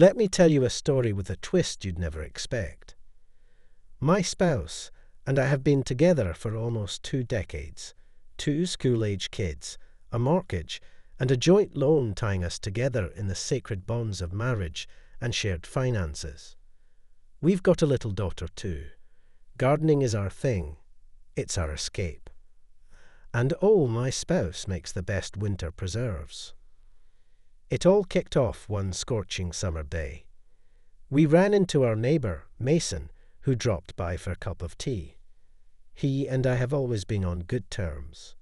Let me tell you a story with a twist you'd never expect. My spouse and I have been together for almost 2 decades, 2 school-age kids, a mortgage, and a joint loan tying us together in the sacred bonds of marriage and shared finances. We've got a little daughter too. Gardening is our thing. It's our escape. And oh, my spouse makes the best winter preserves. It all kicked off one scorching summer day. We ran into our neighbour, Mason, who dropped by for a cup of tea. He and I have always been on good terms.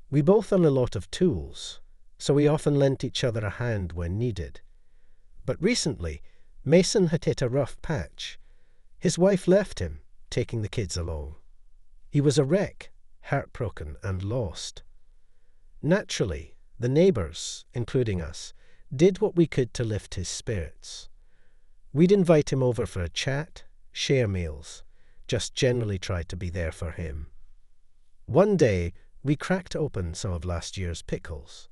We both own a lot of tools, so we often lent each other a hand when needed. But recently, Mason had hit a rough patch. His wife left him, taking the kids along. He was a wreck, heartbroken and lost. Naturally, the neighbours, including us, did what we could to lift his spirits. We'd invite him over for a chat, share meals, just generally try to be there for him. One day, we cracked open some of last year's pickles.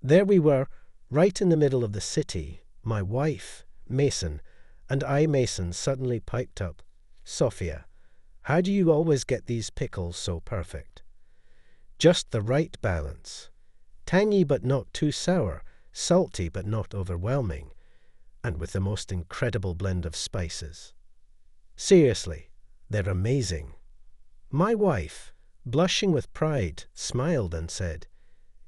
There we were, right in the middle of the city. My wife, Mason, and I, Mason, suddenly piped up, "Sophia, how do you always get these pickles so perfect?" Just the right balance. Tangy but not too sour, salty but not overwhelming, and with the most incredible blend of spices. Seriously, they're amazing. My wife, blushing with pride, smiled and said,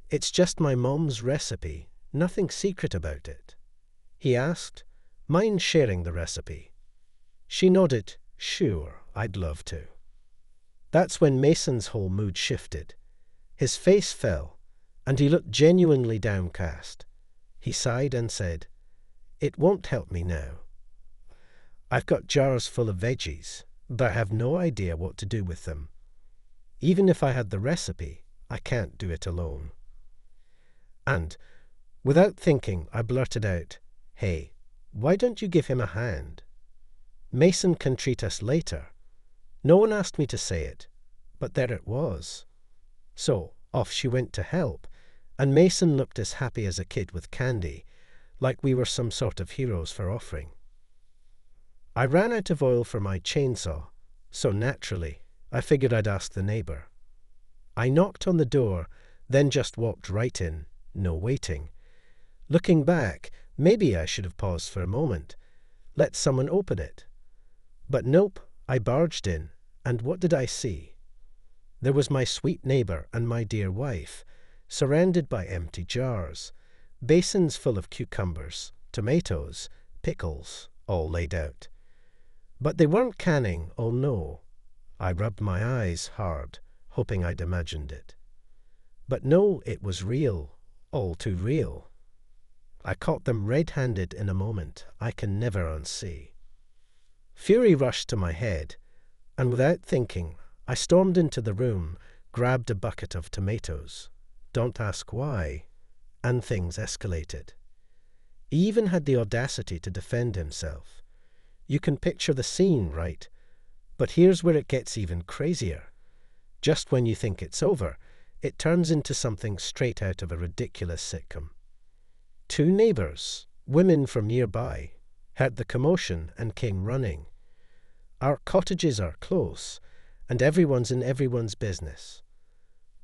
"It's just my mom's recipe, nothing secret about it." He asked, "Mind sharing the recipe?" She nodded, "Sure, I'd love to." That's when Mason's whole mood shifted. His face fell, and he looked genuinely downcast. He sighed and said, "It won't help me now. I've got jars full of veggies, but I have no idea what to do with them. Even if I had the recipe, I can't do it alone." And, without thinking, I blurted out, "Hey, why don't you give him a hand? Mason can treat us later." No one asked me to say it, but there it was. So, off she went to help, and Mason looked as happy as a kid with candy, like we were some sort of heroes for offering. I ran out of oil for my chainsaw, so naturally, I figured I'd ask the neighbour. I knocked on the door, then just walked right in, no waiting. Looking back, maybe I should have paused for a moment, let someone open it. But nope, I barged in, and what did I see? There was my sweet neighbour and my dear wife, surrounded by empty jars, basins full of cucumbers, tomatoes, pickles, all laid out. But they weren't canning, oh no. I rubbed my eyes hard, hoping I'd imagined it. But no, it was real, all too real. I caught them red-handed in a moment I can never unsee. Fury rushed to my head, and without thinking, I stormed into the room, grabbed a bucket of tomatoes. Don't ask why, and things escalated. He even had the audacity to defend himself. You can picture the scene, right? But here's where it gets even crazier. Just when you think it's over, it turns into something straight out of a ridiculous sitcom. 2 neighbours, women from nearby, heard the commotion and came running. Our cottages are close, and everyone's in everyone's business.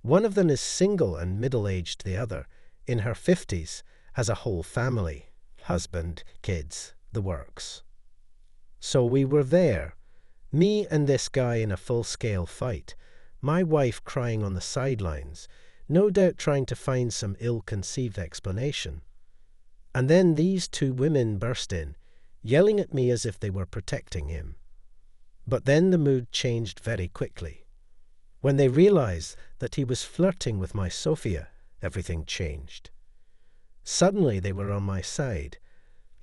One of them is single and middle-aged, the other, in her 50s, has a whole family, husband, kids, the works. So we were there, me and this guy in a full-scale fight, my wife crying on the sidelines, no doubt trying to find some ill-conceived explanation. And then these 2 women burst in, yelling at me as if they were protecting him. But then the mood changed very quickly. When they realized that he was flirting with my Sophia, everything changed. Suddenly they were on my side,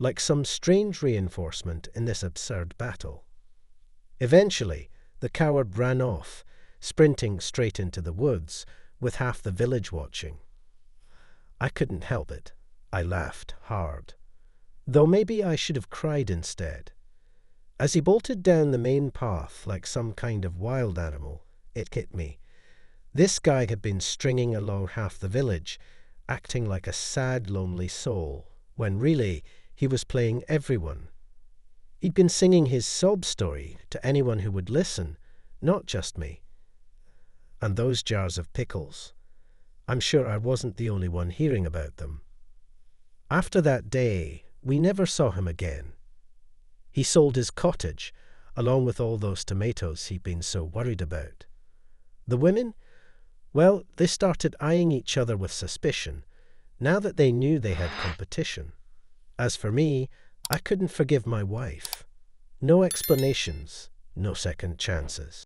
like some strange reinforcement in this absurd battle. Eventually, the coward ran off, sprinting straight into the woods, with half the village watching. I couldn't help it. I laughed hard, though maybe I should have cried instead. As he bolted down the main path like some kind of wild animal, it hit me. This guy had been stringing along half the village, acting like a sad, lonely soul, when really He was playing everyone. He'd been singing his sob story to anyone who would listen, not just me. And those jars of pickles. I'm sure I wasn't the only one hearing about them. After that day, we never saw him again. He sold his cottage, along with all those tomatoes he'd been so worried about. The women? Well, they started eyeing each other with suspicion, now that they knew they had competition. As for me, I couldn't forgive my wife. No explanations, no second chances.